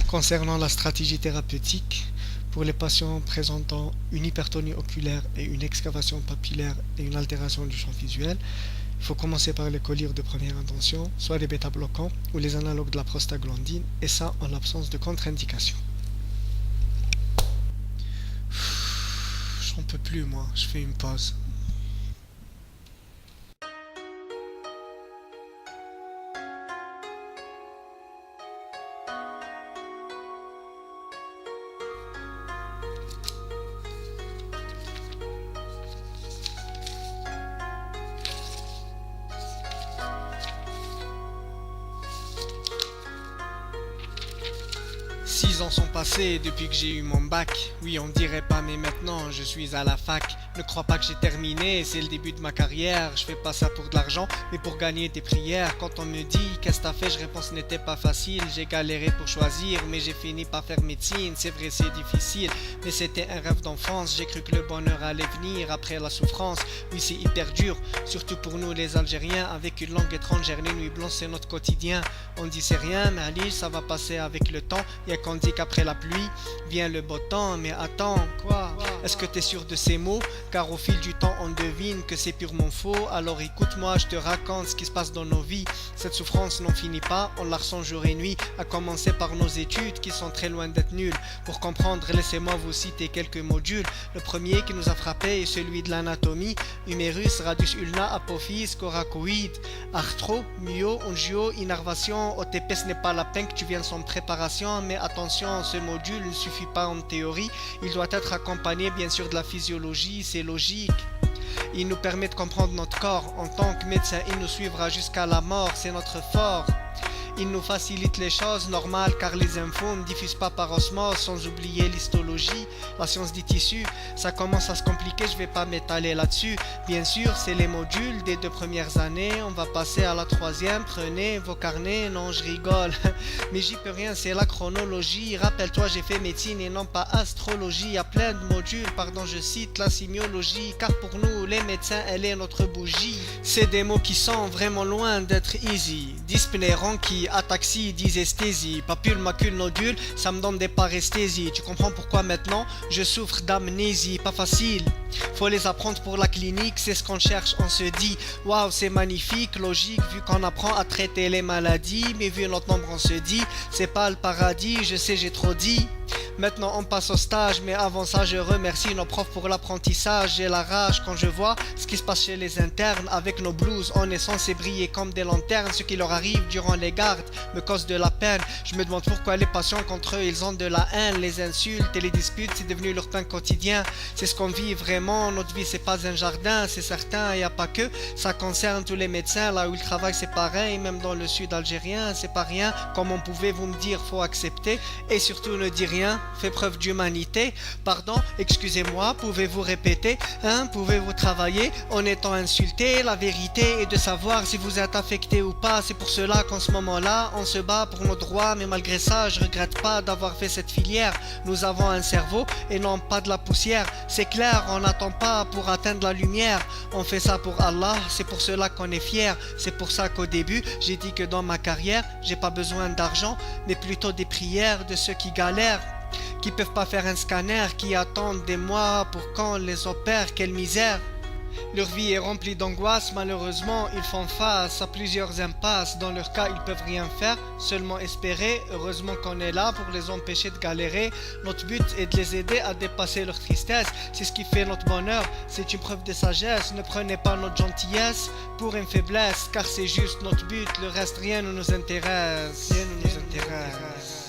Concernant la stratégie thérapeutique, pour les patients présentant une hypertonie oculaire et une excavation papillaire et une altération du champ visuel, il faut commencer par les collyres de première intention, soit les bêta-bloquants ou les analogues de la prostaglandine, et ça en l'absence de contre-indication. J'en peux plus moi, je fais une pause. Six ans sont passés depuis que j'ai eu mon bac. Oui, on dirait pas, mais maintenant je suis à la fac. Ne crois pas que j'ai terminé, c'est le début de ma carrière. Je fais pas ça pour de l'argent, mais pour gagner des prières. Quand on me dit qu'est-ce que t'as fait, je réponds ce n'était pas facile. J'ai galéré pour choisir, mais j'ai fini par faire médecine. C'est vrai, c'est difficile, mais c'était un rêve d'enfance. J'ai cru que le bonheur allait venir après la souffrance. Oui, c'est hyper dur, surtout pour nous les Algériens. Avec une langue étrangère, les nuits blanches c'est notre quotidien. On dit c'est rien, mais Ali, ça va passer avec le temps. Y'a qu'on dit qu'après la pluie vient le beau temps. Mais attends, quoi? Est-ce que t'es sûr de ces mots? Car au fil du temps on devine que c'est purement faux. Alors écoute-moi, je te raconte ce qui se passe dans nos vies. Cette souffrance n'en finit pas, on la ressent jour et nuit. À commencer par nos études qui sont très loin d'être nulles. Pour comprendre, laissez-moi vous citer quelques modules. Le premier qui nous a frappé est celui de l'anatomie. Humérus, radius ulna, apophyse, coracoïde, arthro, myo, angio, innervation. OTP, ce n'est pas la peine que tu viennes sans préparation. Mais attention, ce module ne suffit pas en théorie. Il doit être accompagné bien sûr de la physiologie, c'est logique. Il nous permet de comprendre notre corps. En tant que médecin, il nous suivra jusqu'à la mort, c'est notre fort. Il nous facilite les choses normales car les infos ne diffusent pas par osmose, sans oublier l'histologie, la science des tissus. Ça commence à se compliquer, je vais pas m'étaler là-dessus. Bien sûr, c'est les modules des 2 premières années, on va passer à la 3e, prenez vos carnets, non je rigole. Mais j'y peux rien, c'est la chronologie. Rappelle-toi, j'ai fait médecine et non pas astrologie. Y a plein de modules, pardon, je cite la simiologie. Car pour nous, les médecins, elle est notre bougie. C'est des mots qui sont vraiment loin d'être easy. Dyspnée, ronchie, ataxie, dysesthésie, papule, macule, nodule, ça me donne des paresthésies. Tu comprends pourquoi maintenant je souffre d'amnésie? Pas facile, faut les apprendre pour la clinique, c'est ce qu'on cherche, on se dit waouh c'est magnifique, logique vu qu'on apprend à traiter les maladies. Mais vu notre nombre on se dit c'est pas le paradis, je sais j'ai trop dit. Maintenant on passe au stage, mais avant ça je remercie nos profs pour l'apprentissage. J'ai la rage quand je vois ce qui se passe chez les internes. Avec nos blues on est censé briller comme des lanternes. Ce qui leur arrive durant les gardes me cause de la peine. Je me demande pourquoi les patients contre eux ils ont de la haine. Les insultes et les disputes c'est devenu leur pain quotidien. C'est ce qu'on vit vraiment, notre vie c'est pas un jardin, c'est certain, y a pas que. Ça concerne tous les médecins, là où ils travaillent c'est pareil. Même dans le sud algérien c'est pas rien. Comme on pouvait vous me dire, faut accepter. Et surtout ne dis rien, fais preuve d'humanité. Pardon, excusez-moi, pouvez-vous répéter? Hein, pouvez-vous travailler en étant insulté? La vérité est de savoir si vous êtes affecté ou pas. C'est pour cela qu'en ce moment-là, on se bat pour nos droits. Mais malgré ça, je regrette pas d'avoir fait cette filière. Nous avons un cerveau et non pas de la poussière. C'est clair, on n'attend pas pour atteindre la lumière. On fait ça pour Allah, c'est pour cela qu'on est fier. C'est pour ça qu'au début, j'ai dit que dans ma carrière, j'ai pas besoin d'argent, mais plutôt des prières de ceux qui galèrent, qui peuvent pas faire un scanner, qui attendent des mois pour qu'on les opère. Quelle misère! Leur vie est remplie d'angoisse, malheureusement ils font face à plusieurs impasses. Dans leur cas ils peuvent rien faire, seulement espérer. Heureusement qu'on est là pour les empêcher de galérer. Notre but est de les aider à dépasser leur tristesse. C'est ce qui fait notre bonheur, c'est une preuve de sagesse. Ne prenez pas notre gentillesse pour une faiblesse, car c'est juste notre but. Le reste rien ne nous intéresse, rien ne nous intéresse.